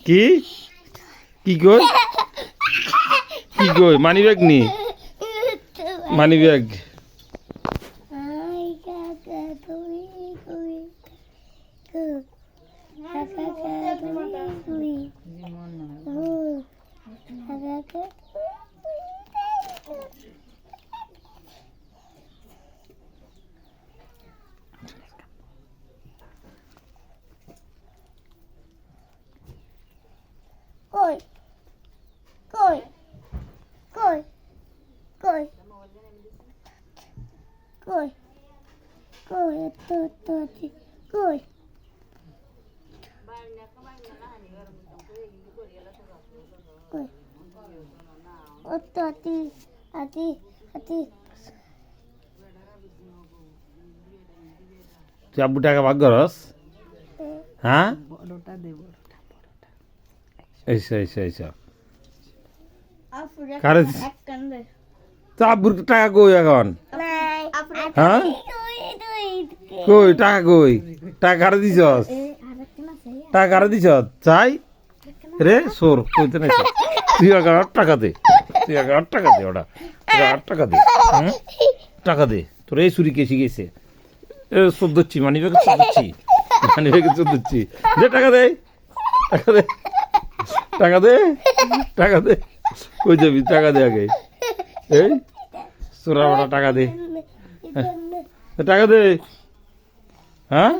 কি কি কই কি কই মানি ব্যাগ নি money bag Coi, coi, coi, coi, coi, coi, coi. Coi. Otto, ati. তুই আব্বু টাকা ভাগ করস হ্যাঁ এইসা এইসা এইসা কারে তো আব্বুর টাকা কই এখন হ্যাঁ কই টাকা কই টাকা কারে দিছস টাকা কারে দিছস চাই রে সোর কইতে নাই তুই আগে 8 টাকা দে তুই আগে 8 টাকা দে ওটা 8 টাকা দে টাকা দে তোর এই চুরি কে শিখেছে এ চোদ্দচ্ছি মানি ব্যাগে চোদ্দচ্ছি মানি ব্যাগে চোদ্দচ্ছি দে টাকা দে টাকা দে টাকা দে টাকা দে কই যাবি টাকা দে আগে এই চোরা বড়া টাকা দে টাকা দে হ্যাঁ